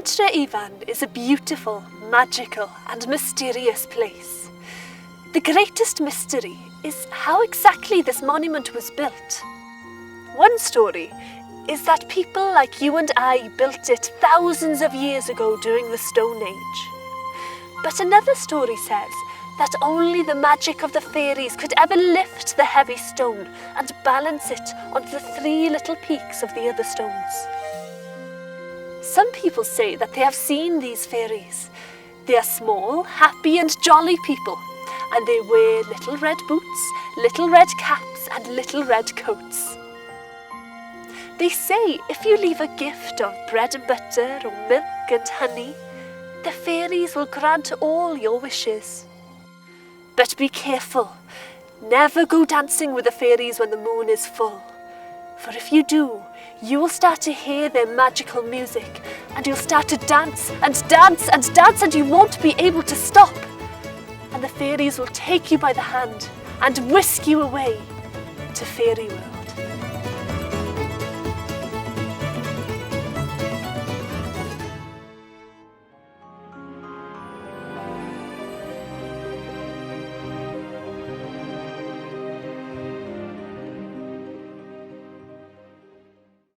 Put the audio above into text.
Pentre Ifan is a beautiful, magical and mysterious place. The greatest mystery is how exactly this monument was built. One story is that people like you and I built it thousands of years ago during the Stone Age. But another story says that only the magic of the fairies could ever lift the heavy stone and balance it onto the three little peaks of the other stones. Some people say that they have seen these fairies. They are small, happy and jolly people, and they wear little red boots, little red caps and little red coats. They say if you leave a gift of bread and butter or milk and honey, the fairies will grant all your wishes. But be careful, never go dancing with the fairies when the moon is full. For if you do, you will start to hear their magical music and you'll start to dance and dance and dance and you won't be able to stop. And the fairies will take you by the hand and whisk you away to fairy world.